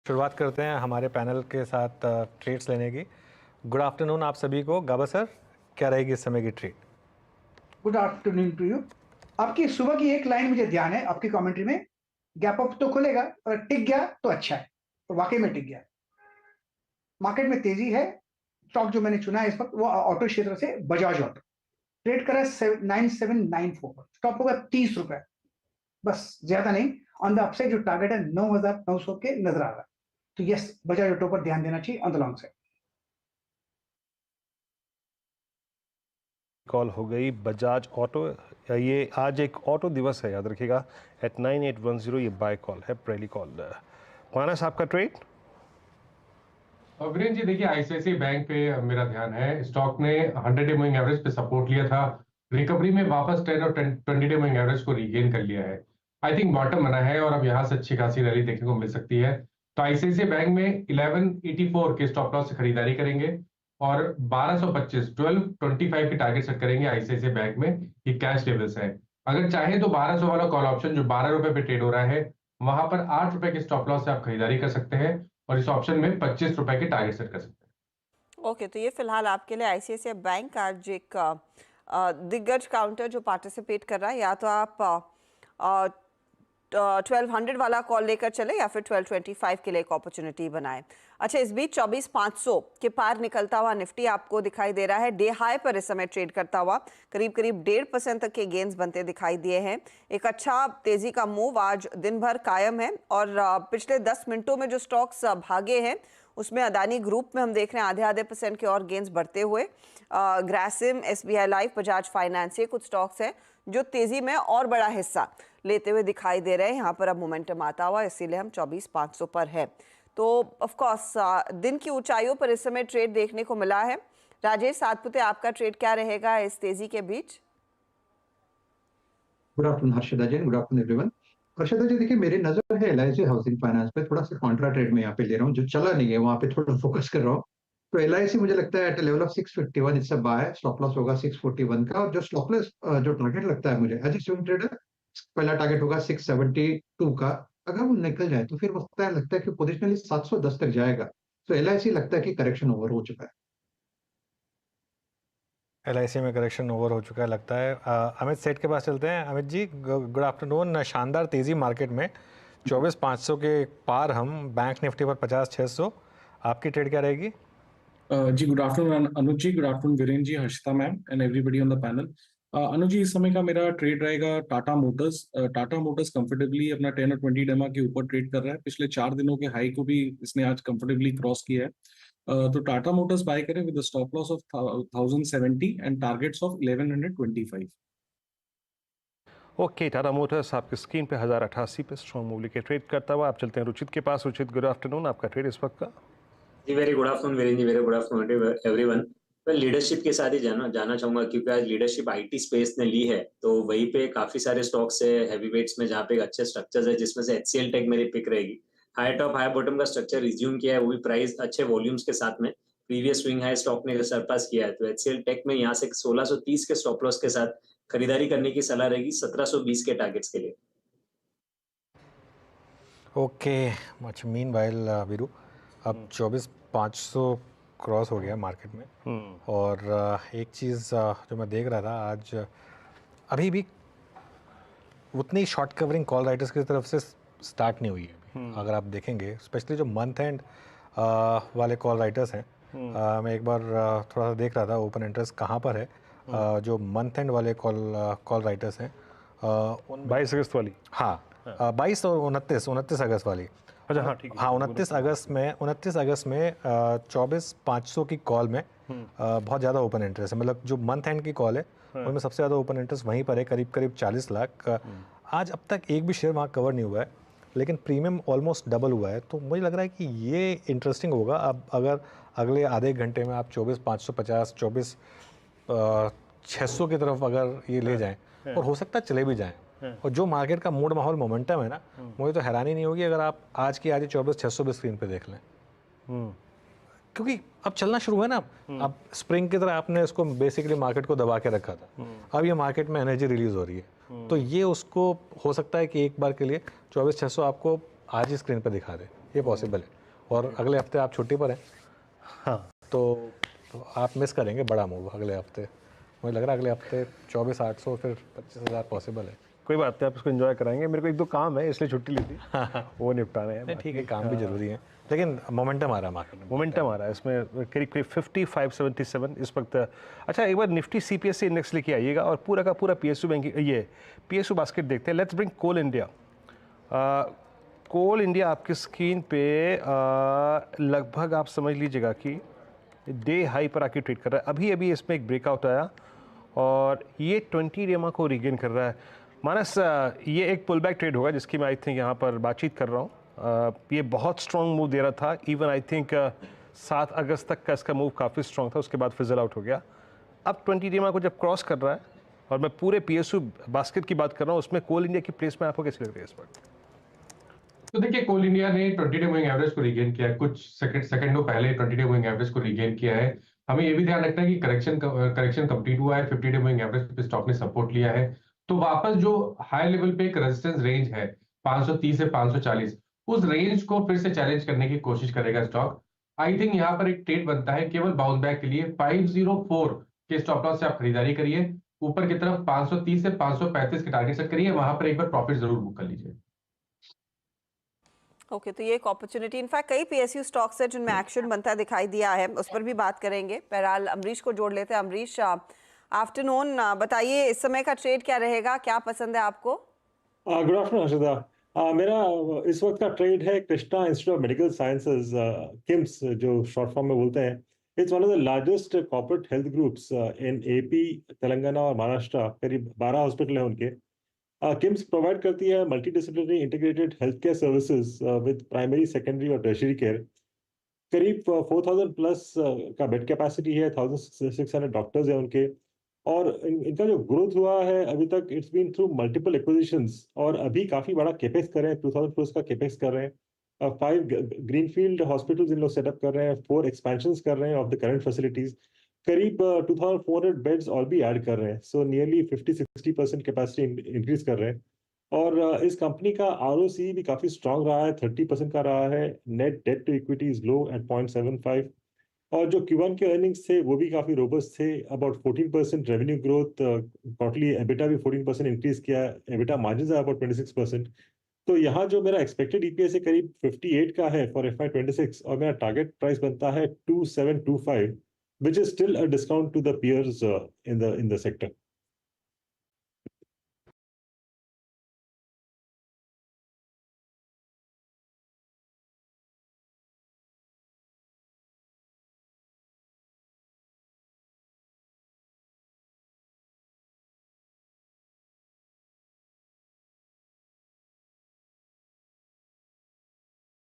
शुरुआत करते हैं हमारे पैनल के साथ ट्रेड्स लेने की। गुड आफ्टरनून आप सभी को। गाबा सर, क्या रहेगी इस समय की trade? Good afternoon to you. आपकी सुबह की एक लाइन मुझे ध्यान है आपकी कमेंट्री में, गैप अप तो खुलेगा और टिक गया तो अच्छा है, तो वाकई में टिक गया। मार्केट में तेजी है। स्टॉक जो मैंने चुना है इस वक्त वो ऑटो क्षेत्र से बजाज ऑटो ट्रेड करा 9794, स्टॉप होगा 30 रुपए, बस ज्यादा नहीं। ऑन द अपसाइड जो टारगेट है 9900 के नजर आ रहा है, तो यस, बजाज ऑटो पर ध्यान देना चाहिए on the long side. Call हो गई बजाज ऑटो। ये आज एक ऑटो दिवस है, याद रखिएगा। एट 9810 ये बाय कॉल है, पहली कॉल। मानस आपका ट्रेड? वीरेंद्र जी देखिए, आईसीआईसीआई बैंक पे मेरा ध्यान है। स्टॉक ने 100 डे मूविंग एवरेज पे सपोर्ट लिया था, रिकवरी में वापस 10 और 20 डे मूविंग एवरेज को रीगेन कर लिया है। आई थिंक बॉटम बना है और अब यहाँ से अच्छी खासी रैली देखने को मिल सकती है। तो आईसीआईसीआई बैंक में 1184 के स्टॉप लॉस से खरीदारी करेंगे और 1225 1225 की टारगेट सेट करेंगे आईसीआईसीआई बैंक में। ये कैश लेवल्स है। अगर चाहे तो 1200 वाला कॉल ऑप्शन जो 12 रुपए पे ट्रेड हो रहा है, वहां पर 8 रुपए के स्टॉप लॉस से आप खरीदारी कर सकते हैं और इस ऑप्शन में 25 रुपए की टारगेट सेट कर सकते हैं। ओके, तो ये फिलहाल आपके लिए आईसीआईसीआई बैंक आज एक दिग्गज काउंटर जो पार्टिसिपेट कर रहा है। या तो आप 1200 वाला कॉल लेकर चले या फिर 1225 के लिए एक अपॉर्चुनिटी बनाए। अच्छा, इस बीच 24,500 के पार निकलता हुआ निफ्टी आपको दिखाई दे रहा है। डे हाई पर इस समय ट्रेड करता हुआ करीब 1.5% तक के गेंस बनते दिखाई दिए हैं। एक अच्छा तेजी का मूव आज दिन भर कायम है और पिछले 10 मिनटों में जो स्टॉक्स भागे हैं उसमें अदानी ग्रुप में हम देख रहे हैं आधे % के और गेंस बढ़ते हुए। Grasim, SBI life, Bajaj finance, ये कुछ स्टॉक्स हैं जो तेजी में और बड़ा हिस्सा लेते हुए दिखाई दे रहे हैं। यहाँ पर अब मोमेंटम आता हुआ, इसीलिए हम 24,500 पर है। तो ऑफ कोर्स दिन की ऊंचाइयों पर इस समय ट्रेड देखने को मिला है। राजेश सातपुते, आपका ट्रेड क्या रहेगा इस तेजी के बीच? गुड आफ्टरनून हर्षदा जी, गुड आफ्टरनून एवरीवन। हर्षदा जी देखिए, मेरी नजर है एलआईसी हाउसिंग फाइनेंस पे, थोड़ा सा कॉन्ट्रा ट्रेड में यहाँ पे ले रहा हूँ, जो चला नहीं है वहां पे थोड़ा फोकस कर रहा हूँ। तो एलआईसी मुझे लगता है एट लेवल ऑफ 651 इससे बाय, स्टॉप लॉस होगा 641 का, और जो स्टॉप लॉस जो टारगेट लगता है मुझे एज ए स्विंग ट्रेडर, पहला टारगेट होगा 672 का। अगर वो निकल जाए तो फिर लगता है कि पोजिशनली 710 तक जाएगा। तो एलआईसी लगता है कि करेक्शन ओवर हो चुका है। एलआईसी में करेक्शन ओवर हो चुका है लगता है। अमित सेठ के पास चलते हैं। Amit ji, good afternoon. शानदार तेज़ी मार्केट में 24,500 के पार, हम बैंक निफ्टी पर 50,600। आपकी ट्रेड क्या रहेगी? जी good afternoon Anuj ji, good afternoon Virendra ji, Harshita ma'am and everybody on the panel. Anuj ji, इस समय का मेरा ट्रेड रहेगा टाटा मोटर्स। टाटा मोटर्स कंफर्टेबली अपना 10 और 20 डेमा के ऊपर ट्रेड कर रहा है। पिछले 4 दिनों के हाई को भी इसने आज कंफर्टेबली क्रॉस किया है। तो टाटा मोटर्स बाय करें with stop loss of 1070 and targets of 1125। Okay, Tata Motors आपकी स्क्रीन पे 1088 पे स्ट्रॉन्ग मूव लेके ट्रेड करता हुआ। आप चलते हैं रुचित के पास। रुचित, गुड आफ्टरनून, आपका ट्रेड इस वक्त का? जी वेरी गुड आफ्टरनून वीरेंद्र जी, वेरी गुड आफ्टरनून एवरीवन। मैं लीडरशिप के साथ ही जाना चाहूंगा, क्योंकि आज लीडरशिप आईटी स्पेस ने ली है, तो वहीं पे काफी सारे स्टॉक्स है हैवी वेट्स में, जहाँ पे अच्छे स्ट्रक्चर्स है, जिसमें से एचसीएल टेक मेरी पिक रहेगी। हाई टॉप हाई बॉटम का स्ट्रक्चर रिज्यूम किया है, वो भी प्राइस अच्छे वॉल्यूम्स के साथ में। प्रीवियस स्विंग हाई स्टॉक ने सरपास किया है, तो एचसीएल टेक में यहाँ से 1630 के स्टॉप लॉस के साथ खरीदारी करने की सलाह रहेगी 1720 के टारगेट्स के लिए। Okay, much mean while Veeru, अब 24,500 क्रॉस हो गया मार्केट में। और एक चीज़ जो मैं देख रहा था आज, अभी भी उतनी शॉर्ट कवरिंग कॉल राइटर्स की तरफ से स्टार्ट नहीं हुई है। अगर आप देखेंगे स्पेशली जो मंथ एंड वाले कॉल राइटर्स हैं, मैं एक बार थोड़ा सा देख रहा था ओपन इंटरेस्ट कहाँ पर है। जो मंथ एंड वाले कॉल राइटर्स हैं 22 अगस्त वाली, हाँ 22 और 29 अगस्त वाली। अच्छा हाँ ठीक है, हाँ 29 अगस्त में 24,500 की कॉल में बहुत ज़्यादा ओपन इंटरेस्ट है। मतलब जो मंथ एंड की कॉल है उनमें सबसे ज़्यादा ओपन इंटरेस्ट वहीं पर है, करीब 40 लाख। आज अब तक एक भी शेयर वहाँ कवर नहीं हुआ है, लेकिन प्रीमियम ऑलमोस्ट डबल हुआ है। तो मुझे लग रहा है कि ये इंटरेस्टिंग होगा। अब अगर अगले आधे घंटे में आप 24,550 24,600 की तरफ अगर ये ले जाएं, और हो सकता है चले भी जाएं, और जो मार्केट का मूड माहौल मोमेंटम है ना, मुझे तो हैरानी नहीं होगी अगर आप आज की 24,600 भी स्क्रीन पे देख लें। क्योंकि अब चलना शुरू है ना। अब स्प्रिंग की तरह आपने इसको बेसिकली मार्केट को दबा के रखा था, अब ये मार्केट में एनर्जी रिलीज हो रही है। तो ये उसको हो सकता है कि एक बार के लिए 24,600 आपको आज ही स्क्रीन पर दिखा दें, ये पॉसिबल है। और अगले हफ्ते आप छुट्टी पर हैं, हाँ तो आप मिस करेंगे बड़ा मूव अगले हफ्ते। मुझे लग रहा है अगले हफ्ते 24,800 फिर 25,000 पॉसिबल है। कोई बात नहीं, आप इसको एंजॉय कराएंगे। मेरे को एक दो काम है इसलिए छुट्टी ली थी, वो निपटाने हैं। ठीक है, काम भी जरूरी है, लेकिन मोमेंटम आ रहा है मार्केट में। मोमेंटम आ रहा है इसमें, करीब करीब 5577 इस वक्त। अच्छा, एक बार निफ्टी CPSE इंडेक्स लेके आइएगा और पूरा का पूरा PSU बैंक, ये PSU बास्केट देखते हैं। Let's bring Coal India. Coal India आपकी स्क्रीन पे लगभग आप समझ लीजिएगा कि डे हाई पर आके ट्रेड कर रहा है। अभी अभी इसमें एक ब्रेकआउट आया और ये 20 डेमा को रीगेन कर रहा है। मानस, ये एक पुल बैक ट्रेड होगा जिसकी मैं आई थिंक यहाँ पर बातचीत कर रहा हूँ। ये बहुत स्ट्रॉन्ग मूव दे रहा था, इवन आई थिंक 7 अगस्त तक का इसका मूव काफ़ी स्ट्रॉन्ग था, उसके बाद फिजल आउट हो गया। अब 20 डेमा को जब क्रॉस कर रहा है, और मैं पूरे PSU बास्केट की बात कर रहा हूँ, उसमें कोल इंडिया की प्लेस में आपको कैसी लग रही है इस वक्त? तो देखिए, कोल इंडिया ने 20 डे मूविंग एवरेज को रीगेन किया है, कुछ सेकंडों पहले 20 डे मूविंग एवरेज को रीगेन किया है। हमें ये भी ध्यान रखना है कि करेक्शन कंप्लीट हुआ है, 50 डे मूविंग एवरेज पे स्टॉक ने सपोर्ट लिया है। तो वापस जो हाई लेवल पे एक रेजिस्टेंस रेंज है 530 से 540, उस रेंज को फिर से चैलेंज करने की कोशिश करेगा स्टॉक। आई थिंक यहाँ पर एक ट्रेड बनता है केवल बाउंस बैक के लिए। 504 के स्टॉप लॉस से आप खरीदारी करिए, ऊपर की तरफ 530 से 535 के टारगेट सेट करिए, वहां पर एक बार प्रॉफिट जरूर बुक कर लीजिए। ओके, तो ये एक अपॉर्चुनिटी, इनफैक्ट कई PSU स्टॉक्स है जिनमें एक्शन बनता दिखाई दिया है, उस पर भी बात करेंगे। बहरहाल अमरीश को जोड़ लेते हैं। अमरीश, आफ्टरनून, बताइए इस समय का ट्रेड क्या रहेगा, क्या पसंद है आपको? Good afternoon Harshada. मेरा इस वक्त का ट्रेड है Krishna institute of medical sciences, KIMS जो शॉर्ट फॉर्म में बोलते हैं। It's one of the largest corporate health groups in AP, Telangana और महाराष्ट्र। करीब 12 हॉस्पिटल हैं उनके। किम्स प्रोवाइड करती है multi disciplinary integrated health care services with primary, secondary और टर्शियरी केयर। करीब 4000 प्लस का बेड कैपेसिटी है, 1600 डॉक्टर्स हैं उनके। और इनका जो ग्रोथ हुआ है अभी तक, it's been through multiple acquisitions, और अभी काफी बड़ा केपेक्स कर रहे हैं, 2000 प्लस का केपेक्स कर रहे हैं। 5 ग्रीनफील्ड हॉस्पिटल्स इन लोग सेटअप कर रहे हैं, 4 एक्सपेंशंस कर रहे हैं ऑफ द करंट फैसिलिटीज। करीब 2400 बेड्स और भी ऐड कर रहे हैं, सो नियरली 50-60% कैपेसिटी इंक्रीज कर रहे हैं। और इस कंपनी का ROC भी काफी स्ट्रांग रहा है, 30% का रहा है। Net debt to equity is low at 0.75। और जो Q1 के अर्निंग्स थे वो भी काफी रोबस्ट थे, about 14% revenue growth, quarterly EBITDA भी 14% इंक्रीज किया, एबिटा मार्जिन है अबाउट 26%। तो यहाँ जो मेरा एक्सपेक्टेड EPS है करीब 58 का है फॉर FY26, और मेरा टारगेट प्राइस बनता है 2725, which is still a discount to the peers in the sector.